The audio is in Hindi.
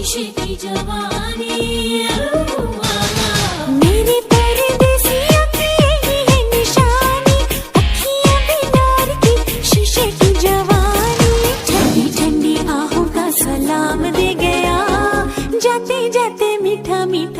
शीशे की जवानी मेरी परदेसी अखियाँ ही है निशानी, अखियाँ बिनार की शीशे की जवानी। ठंडी ठंडी आहों का सलाम दे गया, जाते जाते मीठा मीठा